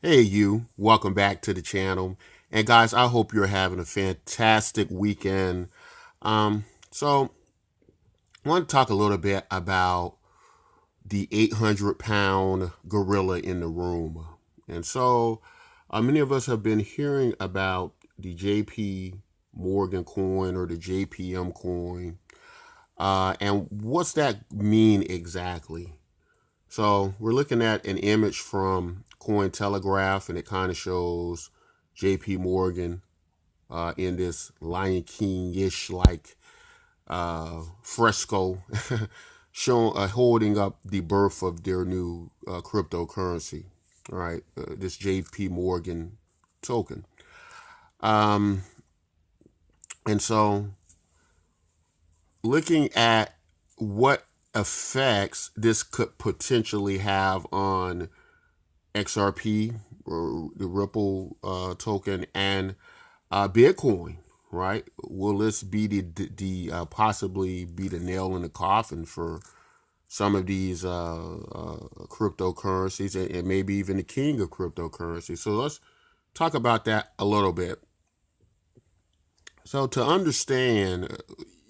Hey, welcome back to the channel. And guys, I hope you're having a fantastic weekend. So I want to talk a little bit about the 800-pound gorilla in the room. And so many of us have been hearing about the JP Morgan coin or the JPM coin. And what's that mean exactly? So we're looking at an image from Cointelegraph, and it kind of shows J.P. Morgan in this Lion King-ish like fresco, showing holding up the birth of their new cryptocurrency. All right, this J.P. Morgan token, um, and so looking at what effects this could potentially have on XRP or the Ripple token and Bitcoin, right? Will this be the possibly be the nail in the coffin for some of these cryptocurrencies and maybe even the king of cryptocurrency? So let's talk about that a little bit. So to understand,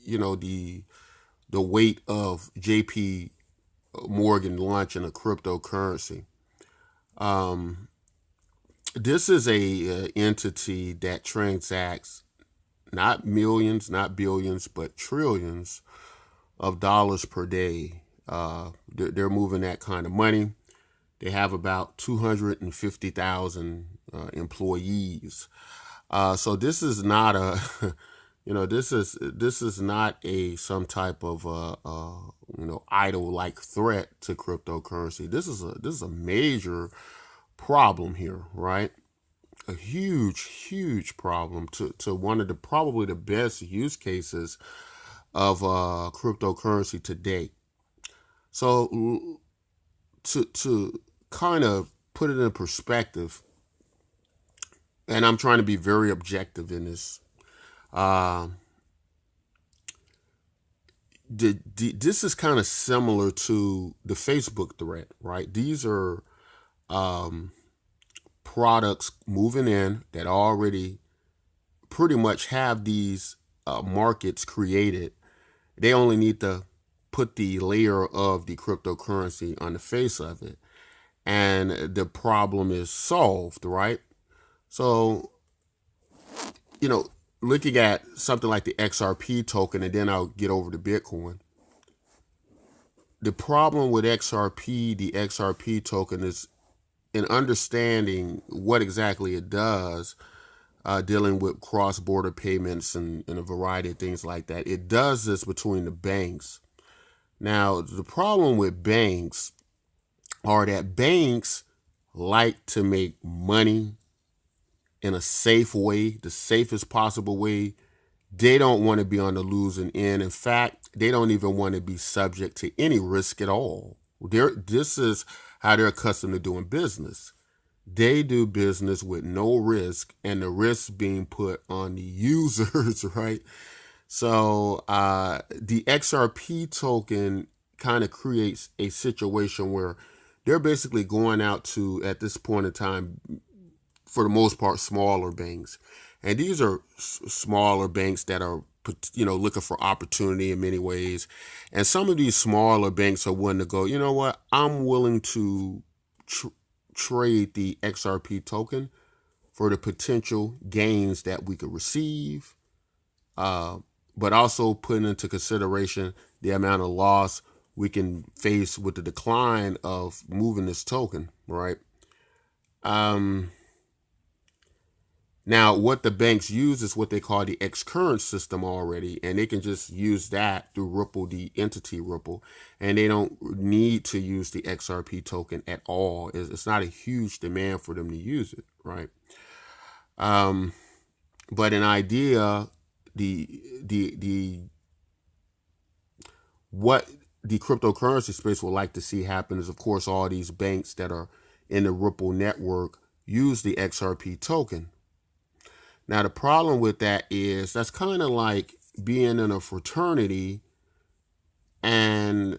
the weight of J.P. Morgan launching a cryptocurrency. Um, this is a entity that transacts not millions, not billions, but trillions of dollars per day. They're moving that kind of money. They have about 250,000 employees. So this is not a, this is not a some type of idle like threat to cryptocurrency. This is a major problem here, right? A huge problem to one of the probably the best use cases of cryptocurrency to date. So to kind of put it in perspective, and I'm trying to be very objective in this. Uh, this is kind of similar to the Facebook threat, right? These are um, products moving in that already pretty much have these markets created. They only need to put the layer of the cryptocurrency on the face of it, and the problem is solved, right? So, you know, looking at something like the XRP token, and then I'll get over to Bitcoin. The problem with XRP, the XRP token, is in understanding what exactly it does, dealing with cross border payments and a variety of things like that. It does this between the banks. Now, the problem with banks are that banks like to make money in a safe way, the safest possible way. They don't want to be on the losing end. In fact, they don't even want to be subject to any risk at all. This is how they're accustomed to doing business. They do business with no risk, and the risk being put on the users, right? So the XRP token kind of creates a situation where they're basically going out to, at this point in time, for the most part, smaller banks. And these are smaller banks that are, looking for opportunity in many ways. And some of these smaller banks are willing to go, you know what, I'm willing to tr- trade the XRP token for the potential gains that we could receive, uh, but also putting into consideration the amount of loss we can face with the decline of moving this token, right? Um, Now, what the banks use is what they call the X current system already, and they can just use that through Ripple, the entity Ripple, and they don't need to use the XRP token at all. It's not a huge demand for them to use it, right? Um, but an idea, the what the cryptocurrency space would like to see happen is, of course, all these banks that are in the Ripple network use the XRP token. Now, the problem with that is that's kind of like being in a fraternity and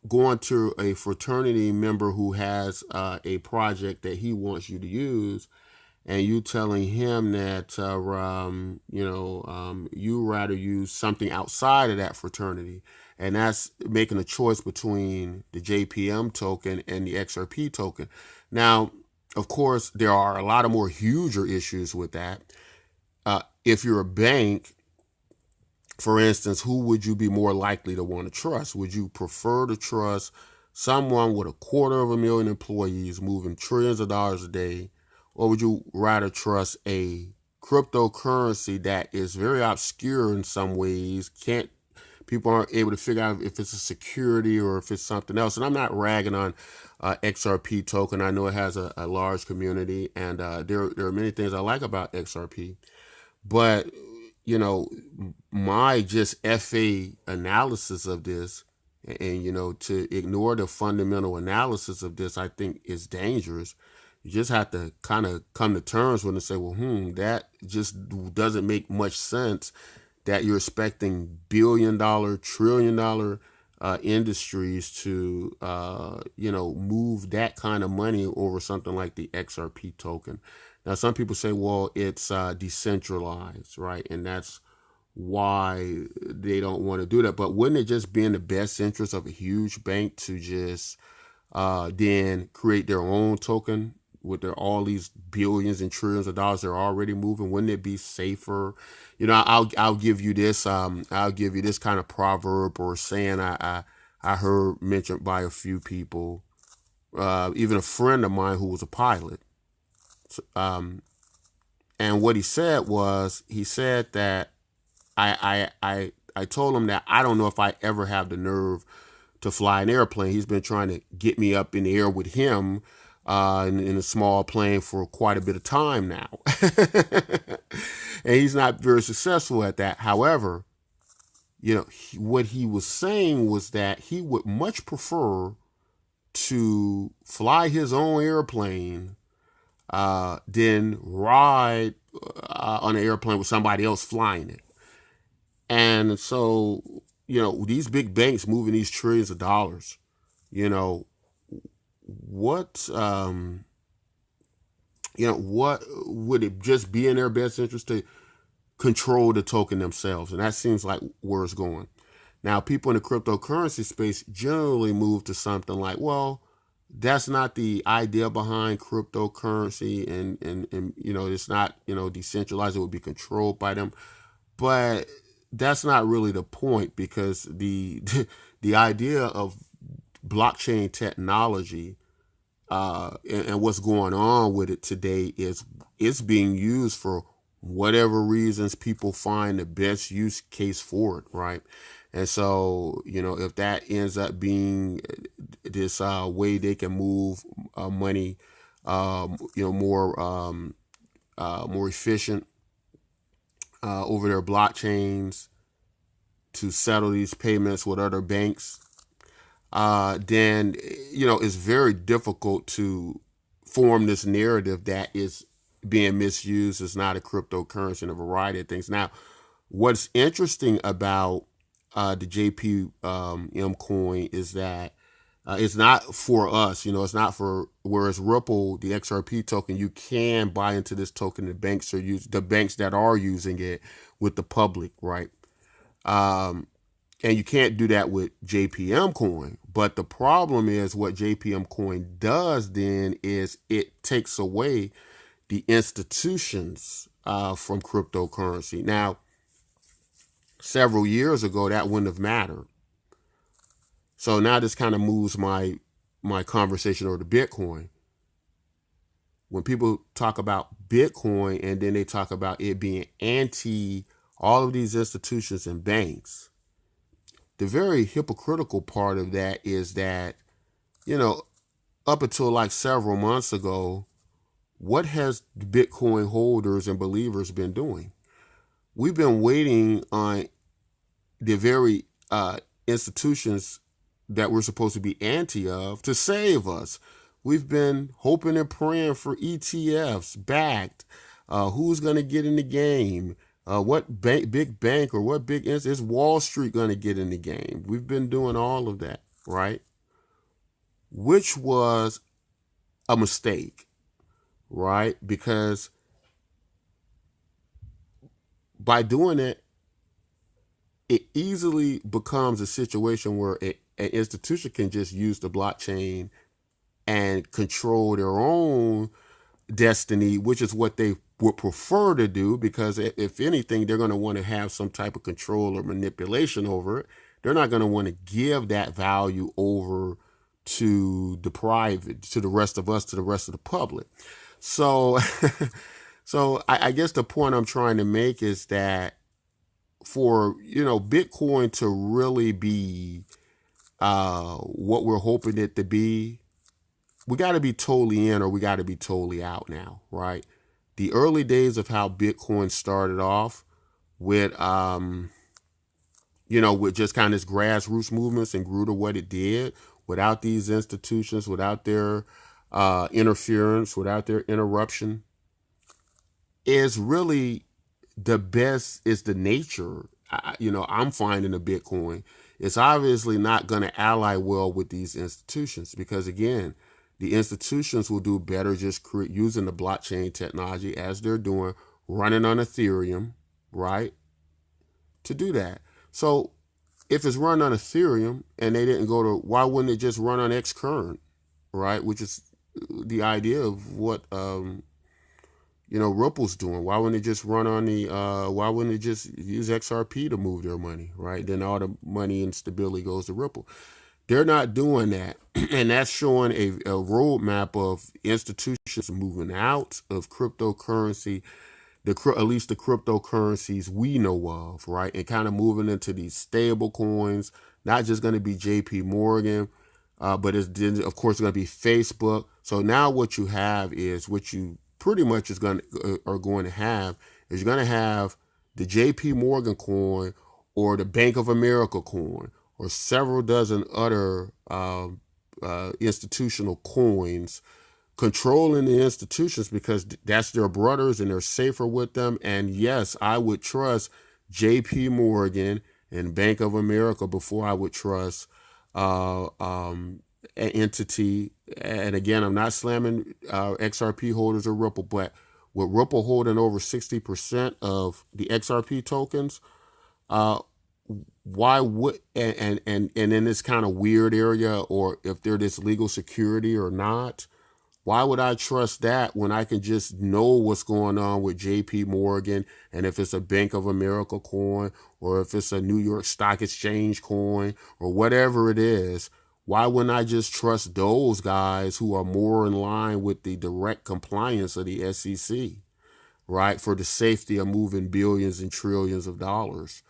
going to a fraternity member who has a project that he wants you to use, and you telling him that you rather use something outside of that fraternity, and that's making a choice between the JPM token and the XRP token. Now, of course, there are a lot of more huger issues with that. If you're a bank, for instance, who would you be more likely to want to trust? Would you prefer to trust someone with 250,000 employees moving trillions of dollars a day, or would you rather trust a cryptocurrency that is very obscure in some ways? People aren't able to figure out if it's a security or if it's something else. And I'm not ragging on XRP token. I know it has a large community, and there are many things I like about XRP. But my just FA analysis of this, and to ignore the fundamental analysis of this, I think is dangerous. You just have to kind of come to terms with it and say, well, that just doesn't make much sense, that you're expecting billion-dollar, trillion-dollar industries to move that kind of money over something like the XRP token. Now, some people say, well, it's decentralized, right? And that's why they don't want to do that. But wouldn't it just be in the best interest of a huge bank to just then create their own token with all these billions and trillions of dollars they're already moving? Wouldn't it be safer? I'll give you this. I'll give you this kind of proverb or saying I heard mentioned by a few people, even a friend of mine who was a pilot. And what he said that I told him that I don't know if I ever have the nerve to fly an airplane. He's been trying to get me up in the air with him in a small plane for quite a bit of time now. And he's not very successful at that. However, what he was saying was that he would much prefer to fly his own airplane than ride on an airplane with somebody else flying it. And so, these big banks moving these trillions of dollars, what what would it just be in their best interest to control the token themselves? And that seems like where it's going. Now, people in the cryptocurrency space generally move to something like, well, that's not the idea behind cryptocurrency, and it's not decentralized. It would be controlled by them. But that's not really the point, because the the idea of blockchain technology and what's going on with it today is it's being used for whatever reasons people find the best use case for it, right? And so, if that ends up being this way they can move money, more efficient over their blockchains to settle these payments with other banks, then it's very difficult to form this narrative that is being misused as not a cryptocurrency and a variety of things. Now, what's interesting about the JPM coin is that it's not for us. It's not for, whereas Ripple, the XRP token, you can buy into this token. The banks that are using it with the public, right? And you can't do that with JPM Coin. But the problem is, what JPM Coin does then is it takes away the institutions from cryptocurrency. Now, several years ago, that wouldn't have mattered. So now this kind of moves my conversation over to Bitcoin. When people talk about Bitcoin and then they talk about it being anti all of these institutions and banks, the very hypocritical part of that is that, up until like several months ago, what has Bitcoin holders and believers been doing? We've been waiting on the very institutions that we're supposed to be anti of to save us. We've been hoping and praying for ETFs backed. Who's going to get in the game? What big bank or what big is Wall Street going to get in the game? We've been doing all of that, right? which was a mistake, right? Because by doing it, it easily becomes a situation where an institution can just use the blockchain and control their own destiny, which is what they would prefer to do, because if anything, they're going to want to have some type of control or manipulation over it. They're not going to want to give that value over to the private, to the rest of us, to the rest of the public. So, so I guess the point I'm trying to make is that for Bitcoin to really be what we're hoping it to be, we got to be totally in or we got to be totally out now, right? The early days of how Bitcoin started off with, with just kind of this grassroots movements and grew to what it did without these institutions, without their interference, without their interruption, is really the best. Is the nature, I'm finding a Bitcoin. It's obviously not going to ally well with these institutions because, again, the institutions will do better just using the blockchain technology as they're doing, running on Ethereum, right? To do that. So if it's run on Ethereum and they didn't go to, why wouldn't it just run on Xcurrent, right? Which is the idea of what Ripple's doing. Why wouldn't it just run on the? Why wouldn't it just use XRP to move their money, right? Then all the money and stability goes to Ripple. They're not doing that, and that's showing a roadmap of institutions moving out of cryptocurrency, at least the cryptocurrencies we know of, right, and kind of moving into these stable coins. Not just going to be JP Morgan, but it's of course going to be Facebook. So now what you have is what you pretty much are going to have is you're going to have the JP Morgan coin or the Bank of America coin or several dozen other institutional coins controlling the institutions because that's their brothers and they're safer with them. And yes, I would trust JP Morgan and Bank of America before I would trust an entity. And again, I'm not slamming XRP holders or Ripple, but with Ripple holding over 60% of the XRP tokens, uh, why would and in this kind of weird area, or if they're this legal security or not, why would I trust that when I can just know what's going on with JP Morgan, and if it's a Bank of America coin or if it's a New York Stock Exchange coin or whatever it is? Why wouldn't I just trust those guys who are more in line with the direct compliance of the SEC, right, for the safety of moving billions and trillions of dollars?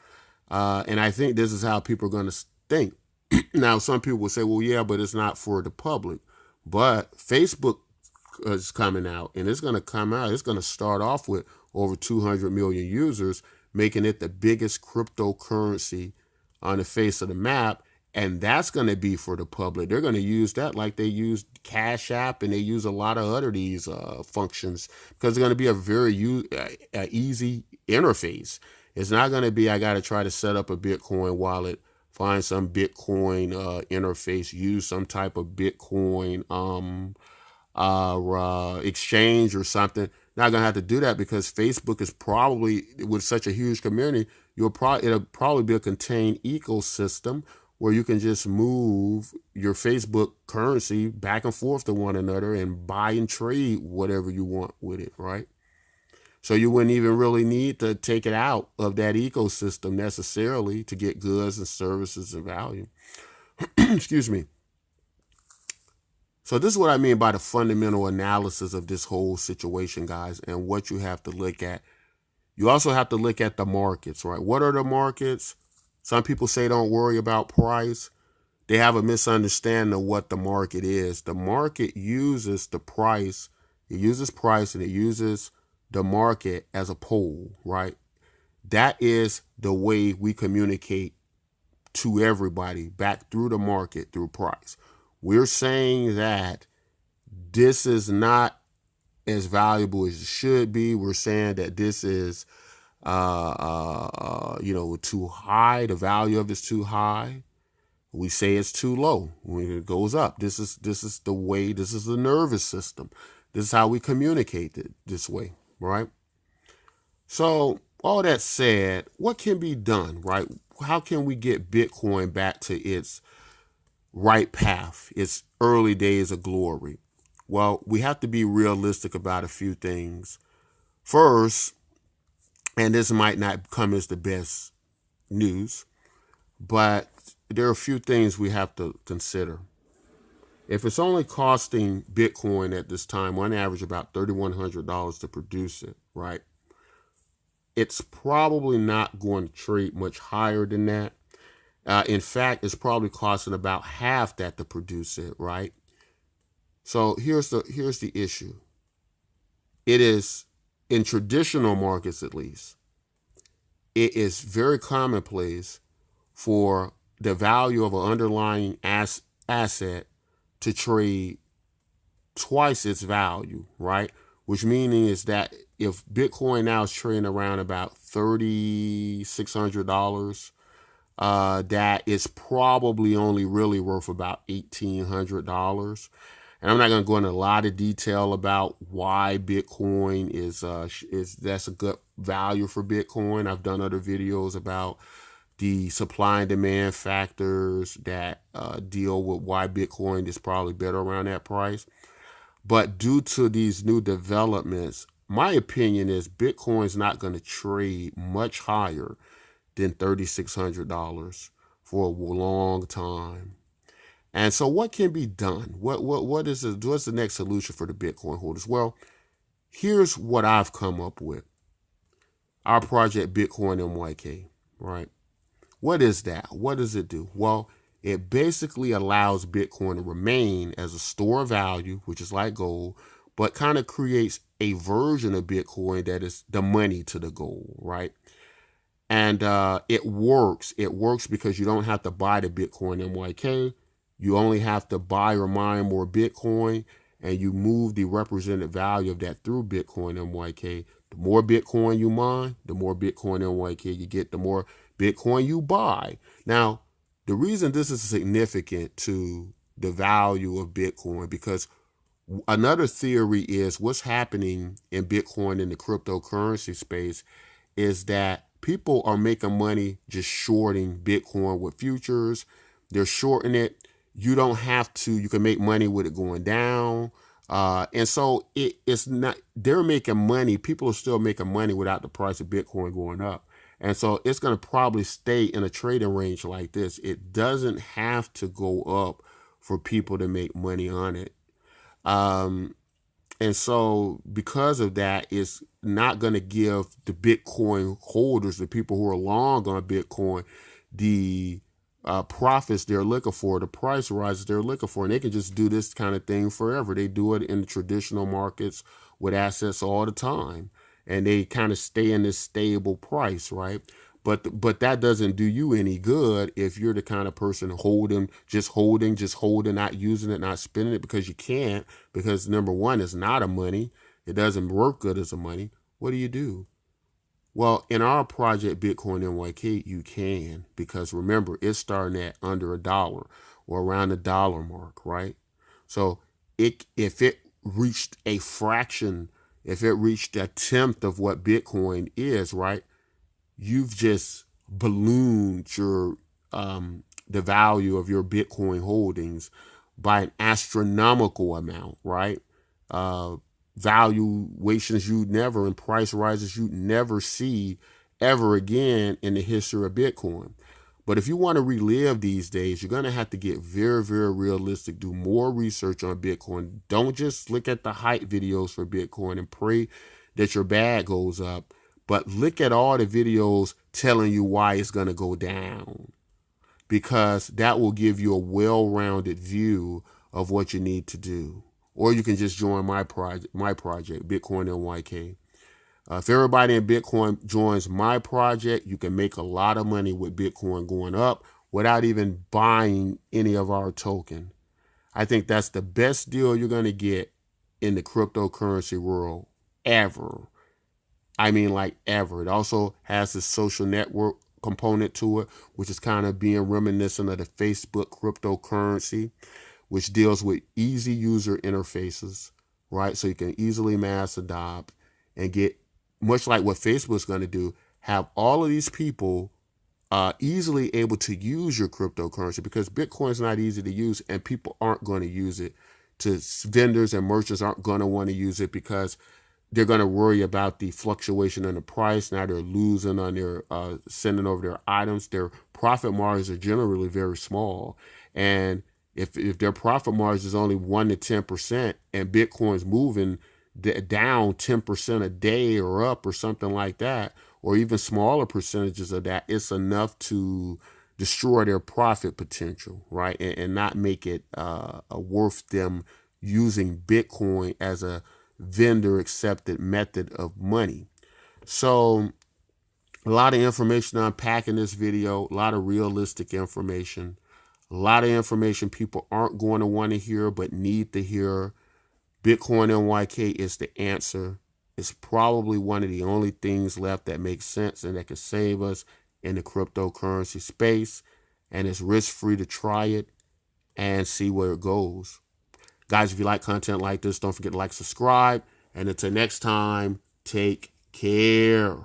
And I think this is how people are going to think. Now, some people will say, well, yeah, but it's not for the public. But Facebook is coming out, and it's going to come out. It's going to start off with over 200 million users, making it the biggest cryptocurrency on the face of the map. And that's going to be for the public. They're going to use that like they use Cash App and they use a lot of other these functions, because it's going to be a very easy interface. It's not going to be, I got to try to set up a Bitcoin wallet, find some Bitcoin interface, use some type of Bitcoin exchange or something. Not gonna have to do that because Facebook is probably, with such a huge community, it'll probably be a contained ecosystem where you can just move your Facebook currency back and forth to one another and buy and trade whatever you want with it, right? So you wouldn't even really need to take it out of that ecosystem necessarily to get goods and services and value. Excuse me. So this is what I mean by the fundamental analysis of this whole situation, guys, and what you have to look at. You also have to look at the markets, right? What are the markets? Some people say don't worry about price. They have a misunderstanding of what the market is. The market uses the price. It uses price and it uses the market as a pole, right? That is the way we communicate to everybody back through the market, through price. We're saying that this is not as valuable as it should be. We're saying that this is, too high. The value of it's too high. We say it's too low. When it goes up, this is the way. This is the nervous system. This is how we communicate it this way, right? So all that said, what can be done, right? How can we get Bitcoin back to its right path, its early days of glory? Well, we have to be realistic about a few things. First, and this might not come as the best news, but there are a few things we have to consider. If it's only costing Bitcoin at this time, on average, about $3,100 to produce it, right? It's probably not going to trade much higher than that. In fact, it's probably costing about half that to produce it, right? So here's the issue. It is, in traditional markets at least, it is very commonplace for the value of an underlying asset to trade twice its value, right? Which meaning is that if Bitcoin now is trading around about $3,600, that is probably only really worth about $1,800. And I'm not going to go into a lot of detail about why Bitcoin is that's a good value for Bitcoin. I've done other videos about the supply and demand factors that deal with why Bitcoin is probably better around that price. But due to these new developments, my opinion is Bitcoin's not going to trade much higher than $3,600 for a long time. And so what can be done? What's the next solution for the Bitcoin holders? Well, here's what I've come up with. Our project Bitcoin MYK, right? What is that? What does it do? Well, it basically allows Bitcoin to remain as a store of value, which is like gold, but kind of creates a version of Bitcoin that is the money to the gold, right? And it works. It works because you don't have to buy the Bitcoin MYK. You only have to buy or mine more Bitcoin, and you move the represented value of that through Bitcoin MYK. The more Bitcoin you mine, the more Bitcoin MYK you get, the more Bitcoin you buy. Now, the reason this is significant to the value of Bitcoin, because another theory is what's happening in Bitcoin in the cryptocurrency space is that people are making money just shorting Bitcoin with futures. They're shorting it. You don't have to. You can make money with it going down. And so it's not, they're making money. People are still making money without the price of Bitcoin going up. And so it's going to probably stay in a trading range like this. It doesn't have to go up for people to make money on it. And so because of that, it's not going to give the Bitcoin holders, the people who are long on Bitcoin, the profits they're looking for, the price rises they're looking for. And they can just do this kind of thing forever. They do it in the traditional markets with assets all the time. And they kind of stay in this stable price, right? But that doesn't do you any good if you're the kind of person holding, not using it, not spending it because you can't, because number one, it's not a money. It doesn't work good as a money. What do? Well, in our project Bitcoin NYK, you can, because remember, it's starting at under $1 or around the dollar mark, right? So if it reached a fraction, if it reached a tenth of what Bitcoin is, right, you've just ballooned your the value of your Bitcoin holdings by an astronomical amount, right? Valuations you'd never, and price rises you'd never see ever again in the history of Bitcoin. But if you want to relive these days, you're going to have to get very, very realistic, do more research on Bitcoin. Don't just look at the hype videos for Bitcoin and pray that your bag goes up, but look at all the videos telling you why it's going to go down, because that will give you a well-rounded view of what you need to do. Or you can just join my project, Bitcoin NYK. If everybody in Bitcoin joins my project, you can make a lot of money with Bitcoin going up without even buying any of our token. I think that's the best deal you're going to get in the cryptocurrency world ever. I mean, like ever. It also has the social network component to it, which is kind of being reminiscent of the Facebook cryptocurrency, which deals with easy user interfaces, right? So you can easily mass adopt and get, much like what Facebook's going to do, have all of these people easily able to use your cryptocurrency, because Bitcoin is not easy to use and people aren't going to use it. Vendors and merchants aren't going to want to use it because they're going to worry about the fluctuation in the price. Now they're losing on their sending over their items. Their profit margins are generally very small. And if their profit margin is only 1 to 10% and Bitcoin's moving down 10% a day or up or something like that, or even smaller percentages of that, it's enough to destroy their profit potential, right? And not make it worth them using Bitcoin as a vendor accepted method of money. So a lot of information to unpack in this video, a lot of realistic information, a lot of information people aren't going to want to hear but need to hear. Bitcoin NYK is the answer. It's probably one of the only things left that makes sense and that can save us in the cryptocurrency space. And it's risk-free to try it and see where it goes. Guys, if you like content like this, don't forget to like, subscribe. And until next time, take care.